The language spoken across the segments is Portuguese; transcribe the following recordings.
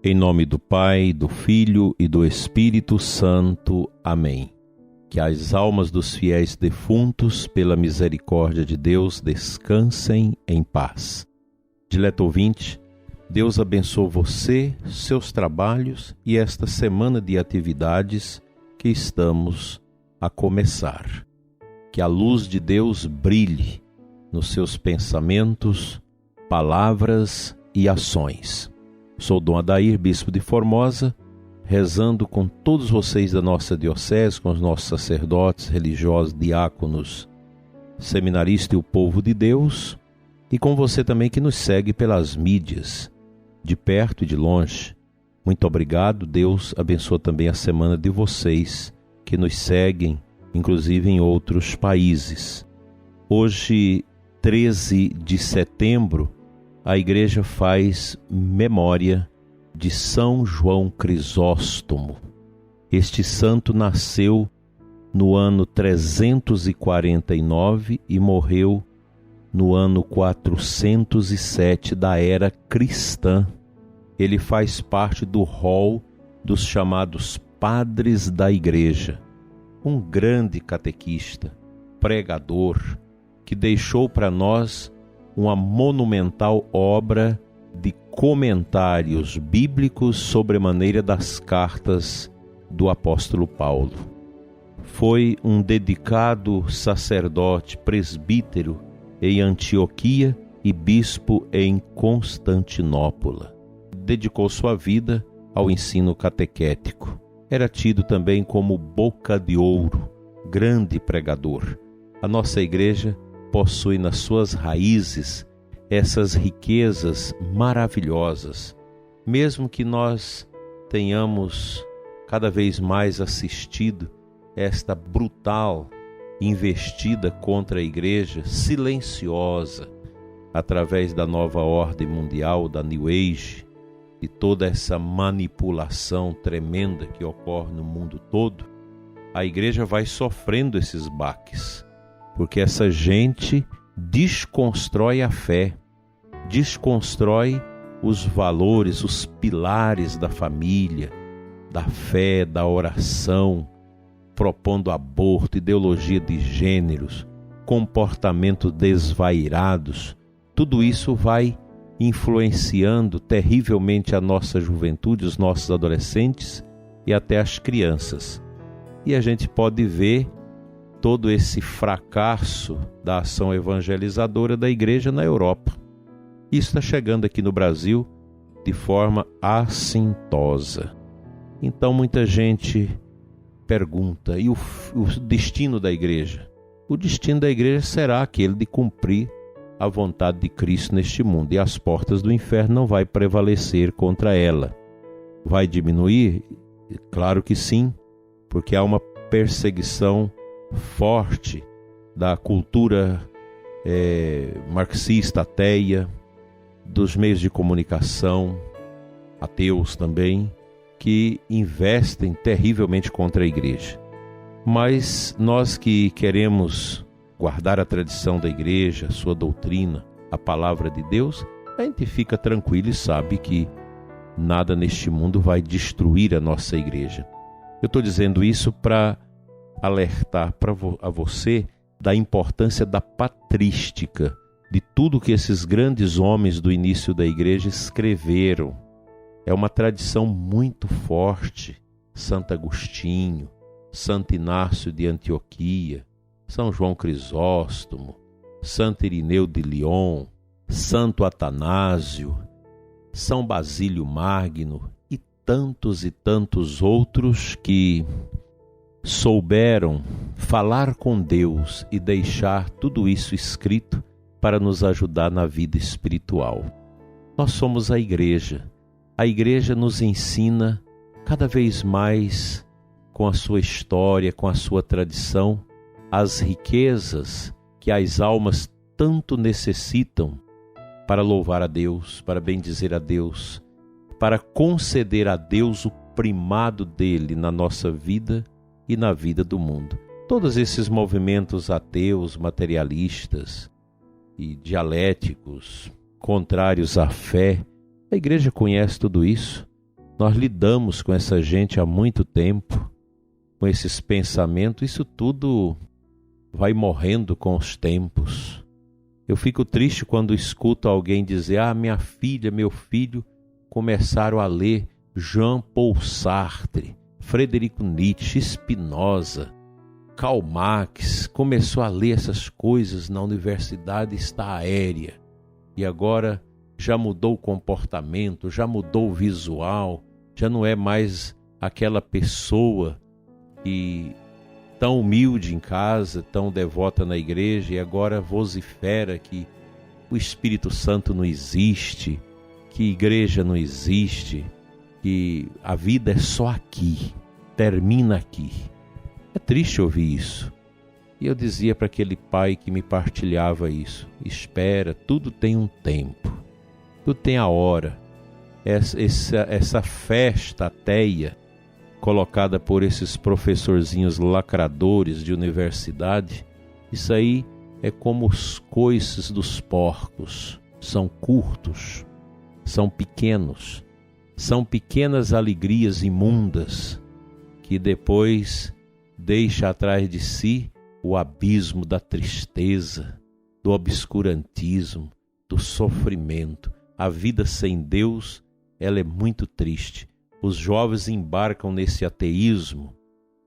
Em nome do Pai, do Filho e do Espírito Santo. Amém. Que as almas dos fiéis defuntos, pela misericórdia de Deus, descansem em paz. Dileto ouvinte, Deus abençoe você, seus trabalhos e esta semana de atividades que estamos a começar. Que a luz de Deus brilhe nos seus pensamentos, palavras e ações. Sou Dom Adair, bispo de Formosa, rezando com todos vocês da nossa diocese, com os nossos sacerdotes, religiosos, diáconos, seminaristas e o povo de Deus, e com você também que nos segue pelas mídias, de perto e de longe. Muito obrigado, Deus abençoe também a semana de vocês que nos seguem, inclusive em outros países. Hoje, 13 de setembro, a Igreja faz memória de São João Crisóstomo. Este santo nasceu no ano 349 e morreu no ano 407 da era cristã. Ele faz parte do rol dos chamados padres da Igreja. Um grande catequista, pregador, que deixou para nós uma monumental obra de comentários bíblicos sobre a maneira das cartas do apóstolo Paulo. Foi um dedicado sacerdote presbítero em Antioquia e bispo em Constantinopla. Dedicou sua vida ao ensino catequético. Era tido também como boca de ouro, grande pregador. A nossa igreja possui nas suas raízes essas riquezas maravilhosas, mesmo que nós tenhamos cada vez mais assistido esta brutal investida contra a igreja, silenciosa, através da nova ordem mundial, da New Age, e toda essa manipulação tremenda que ocorre no mundo todo, a igreja vai sofrendo esses baques, porque essa gente desconstrói a fé, desconstrói os valores, os pilares da família, da fé, da oração, propondo aborto, ideologia de gêneros, comportamentos desvairados. Tudo isso vai influenciando terrivelmente a nossa juventude, os nossos adolescentes e até as crianças. E a gente pode ver todo esse fracasso da ação evangelizadora da igreja na Europa. Isso está chegando aqui no Brasil de forma assintosa. Então muita gente pergunta, e o destino da igreja? O destino da igreja será aquele de cumprir a vontade de Cristo neste mundo, e as portas do inferno não vai prevalecer contra ela. Vai diminuir? Claro que sim, porque há uma perseguição forte da cultura marxista, ateia, dos meios de comunicação, ateus também, que investem terrivelmente contra a igreja. Mas nós que queremos guardar a tradição da igreja, a sua doutrina, a palavra de Deus, a gente fica tranquilo e sabe que nada neste mundo vai destruir a nossa igreja. Eu estou dizendo isso para alertar a você da importância da patrística, de tudo que esses grandes homens do início da igreja escreveram. É uma tradição muito forte. Santo Agostinho, Santo Inácio de Antioquia, São João Crisóstomo, Santo Irineu de Lyon, Santo Atanásio, São Basílio Magno e tantos outros que souberam falar com Deus e deixar tudo isso escrito para nos ajudar na vida espiritual. Nós somos a igreja. A igreja nos ensina cada vez mais, com a sua história, com a sua tradição, as riquezas que as almas tanto necessitam para louvar a Deus, para bendizer a Deus, para conceder a Deus o primado dele na nossa vida e na vida do mundo. Todos esses movimentos ateus, materialistas e dialéticos, contrários à fé, a igreja conhece tudo isso Nós lidamos com essa gente há muito tempo, com esses pensamentos, isso tudo vai morrendo com os tempos. Eu fico triste quando escuto alguém dizer: minha filha, meu filho começaram a ler Jean-Paul Sartre, Frederico Nietzsche, Spinoza, Karl Marx, começou a ler essas coisas na universidade, está aérea. E agora já mudou o comportamento, já mudou o visual, já não é mais aquela pessoa que tão humilde em casa, tão devota na igreja, e agora vocifera que o Espírito Santo não existe, que igreja não existe, que a vida é só aqui, termina aqui. É triste ouvir isso. E eu dizia para aquele pai que me partilhava isso: espera, tudo tem um tempo, tudo tem a hora. Essa festa ateia colocada por esses professorzinhos lacradores de universidade, isso aí é como os coices dos porcos, são curtos, são pequenos, são pequenas alegrias imundas que depois deixa atrás de si o abismo da tristeza, do obscurantismo, do sofrimento. A vida sem Deus, ela é muito triste. Os jovens embarcam nesse ateísmo,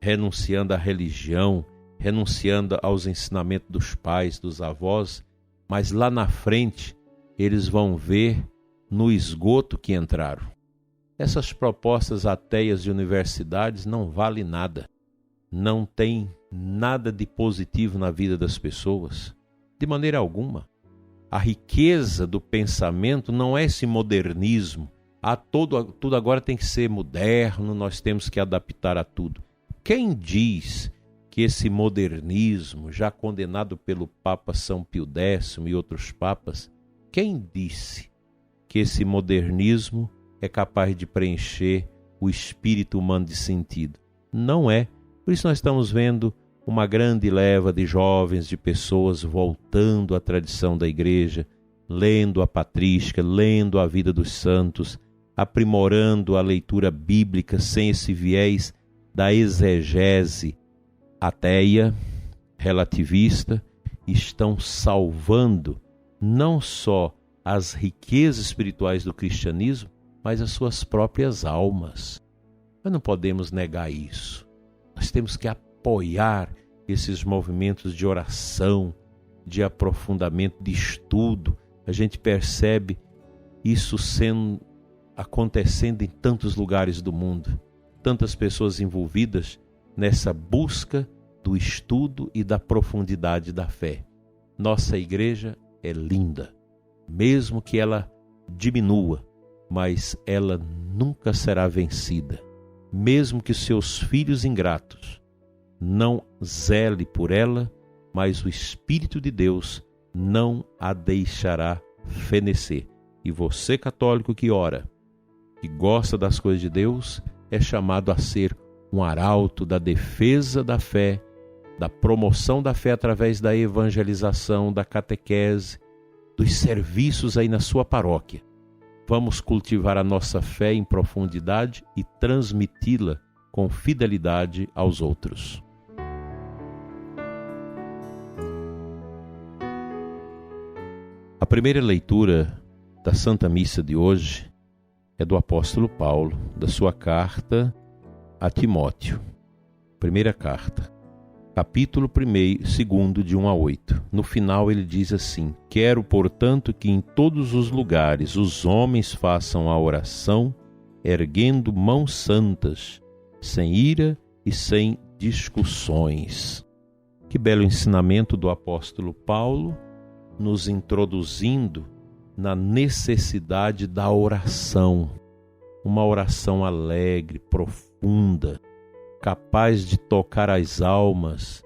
renunciando à religião, renunciando aos ensinamentos dos pais, dos avós, mas lá na frente eles vão ver no esgoto que entraram. Essas propostas ateias de universidades não valem nada, não tem nada de positivo na vida das pessoas, de maneira alguma. A riqueza do pensamento não é esse modernismo. Tudo agora tem que ser moderno, nós temos que adaptar a tudo. Quem diz que esse modernismo, já condenado pelo Papa São Pio X e outros papas, quem disse que esse modernismo é capaz de preencher o espírito humano de sentido? Não é. Por isso nós estamos vendo uma grande leva de jovens, de pessoas voltando à tradição da igreja, lendo a patrística, lendo a vida dos santos, aprimorando a leitura bíblica sem esse viés da exegese ateia, relativista, estão salvando não só as riquezas espirituais do cristianismo, mas as suas próprias almas. Nós não podemos negar isso. Nós temos que apoiar esses movimentos de oração, de aprofundamento, de estudo. A gente percebe isso acontecendo em tantos lugares do mundo, tantas pessoas envolvidas nessa busca do estudo e da profundidade da fé. Nossa igreja é linda, mesmo que ela diminua, mas ela nunca será vencida. Mesmo que seus filhos ingratos não zele por ela, mas o Espírito de Deus não a deixará fenecer. E você, católico que ora, que gosta das coisas de Deus, é chamado a ser um arauto da defesa da fé, da promoção da fé através da evangelização, da catequese, dos serviços aí na sua paróquia. Vamos cultivar a nossa fé em profundidade e transmiti-la com fidelidade aos outros. A primeira leitura da Santa Missa de hoje é do apóstolo Paulo, da sua carta a Timóteo. Primeira carta, capítulo 2, de 1 a 8. No final ele diz assim: quero, portanto, que em todos os lugares os homens façam a oração, erguendo mãos santas, sem ira e sem discussões. Que belo ensinamento do apóstolo Paulo, nos introduzindo na necessidade da oração. Uma oração alegre, profunda, capaz de tocar as almas,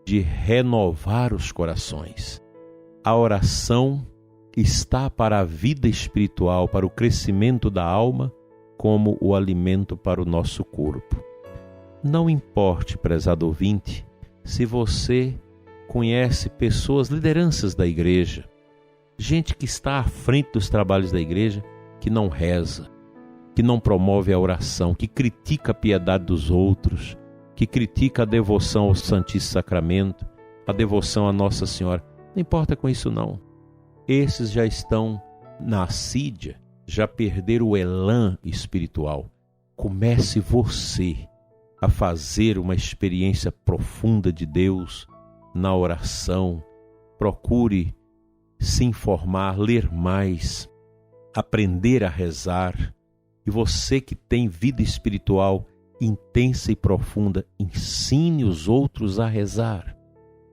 de renovar os corações. A oração está para a vida espiritual, para o crescimento da alma, como o alimento para o nosso corpo. Não importe, prezado ouvinte, se você conhece pessoas, lideranças da igreja, gente que está à frente dos trabalhos da igreja, que não reza, que não promove a oração, que critica a piedade dos outros, que critica a devoção ao Santíssimo Sacramento, a devoção a Nossa Senhora. Não importa com isso não. Esses já estão na assídia, já perderam o elan espiritual. Comece você a fazer uma experiência profunda de Deus na oração. Procure se informar, ler mais, aprender a rezar. E você que tem vida espiritual intensa e profunda, ensine os outros a rezar.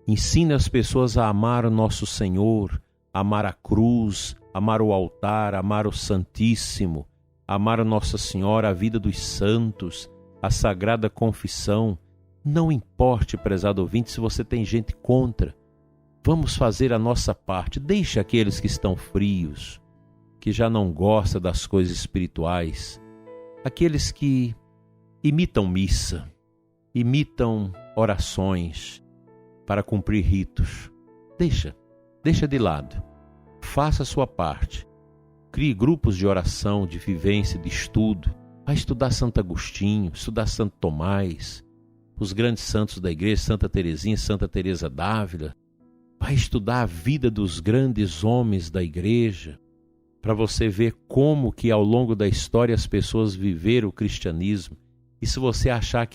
Ensine as pessoas a amar o nosso Senhor, amar a cruz, amar o altar, amar o Santíssimo, amar a Nossa Senhora, a vida dos santos, a Sagrada Confissão. Não importe, prezado ouvinte, se você tem gente contra. Vamos fazer a nossa parte. Deixe aqueles que estão frios, que já não gostam das coisas espirituais, aqueles que imitam missa, imitam orações para cumprir ritos. Deixa de lado. Faça a sua parte. Crie grupos de oração, de vivência, de estudo. Vai estudar Santo Agostinho, estudar Santo Tomás, os grandes santos da igreja, Santa Teresinha, Santa Teresa d'Ávila. Vai estudar a vida dos grandes homens da igreja, para você ver como que ao longo da história as pessoas viveram o cristianismo. E se você achar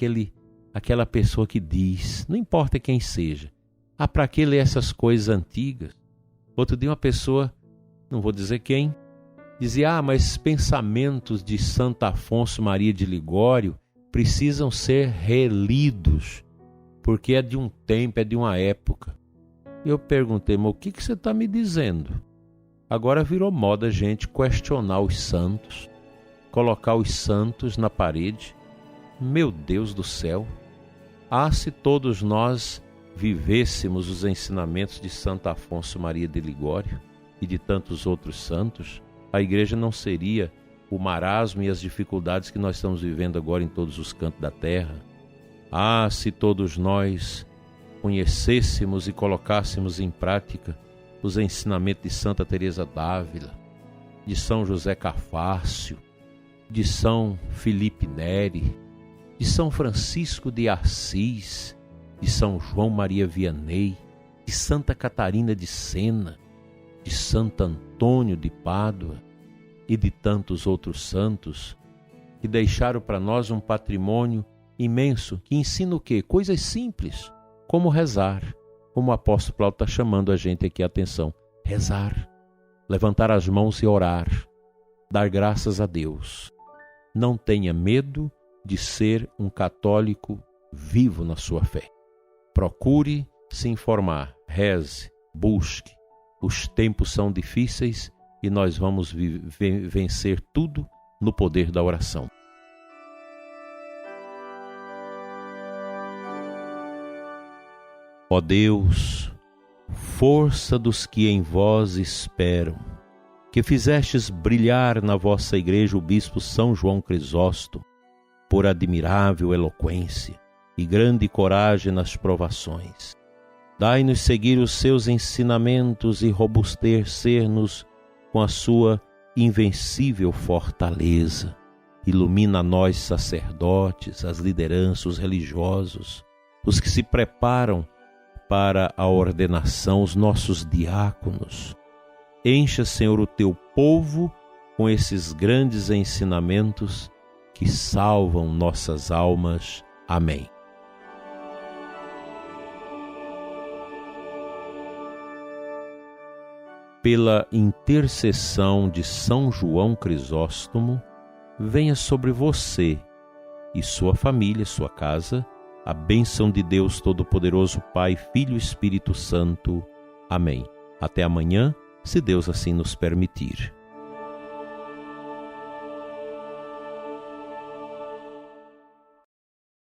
aquela pessoa que diz, não importa quem seja, para que ler essas coisas antigas? Outro dia uma pessoa, não vou dizer quem, dizia, mas pensamentos de Santo Afonso Maria de Ligório precisam ser relidos, porque é de um tempo, é de uma época. E eu perguntei, mas o que você está me dizendo? Agora virou moda a gente questionar os santos, colocar os santos na parede. Meu Deus do céu! Se todos nós vivêssemos os ensinamentos de Santo Afonso Maria de Ligório e de tantos outros santos, a igreja não seria o marasmo e as dificuldades que nós estamos vivendo agora em todos os cantos da terra. Se todos nós conhecêssemos e colocássemos em prática os ensinamentos de Santa Teresa d'Ávila, de São José Cafácio, de São Felipe Neri, de São Francisco de Assis, de São João Maria Vianney, de Santa Catarina de Sena, de Santo Antônio de Pádua e de tantos outros santos que deixaram para nós um patrimônio imenso que ensina o quê? Coisas simples, como rezar, como o apóstolo Paulo está chamando a gente aqui a atenção. Rezar, levantar as mãos e orar, dar graças a Deus. Não tenha medo de ser um católico vivo na sua fé. Procure se informar, reze, busque. Os tempos são difíceis e nós vamos vencer tudo no poder da oração. Ó Deus, força dos que em vós esperam, que fizestes brilhar na vossa igreja o bispo São João Crisóstomo, por admirável eloquência e grande coragem nas provações. Dai-nos seguir os seus ensinamentos e robustecer-nos com a sua invencível fortaleza. Ilumina a nós, sacerdotes, as lideranças, os religiosos, os que se preparam para a ordenação, os nossos diáconos. Encha, Senhor, o teu povo com esses grandes ensinamentos que salvam nossas almas. Amém. Pela intercessão de São João Crisóstomo, venha sobre você e sua família, sua casa, a bênção de Deus Todo-Poderoso, Pai, Filho e Espírito Santo. Amém. Até amanhã, se Deus assim nos permitir.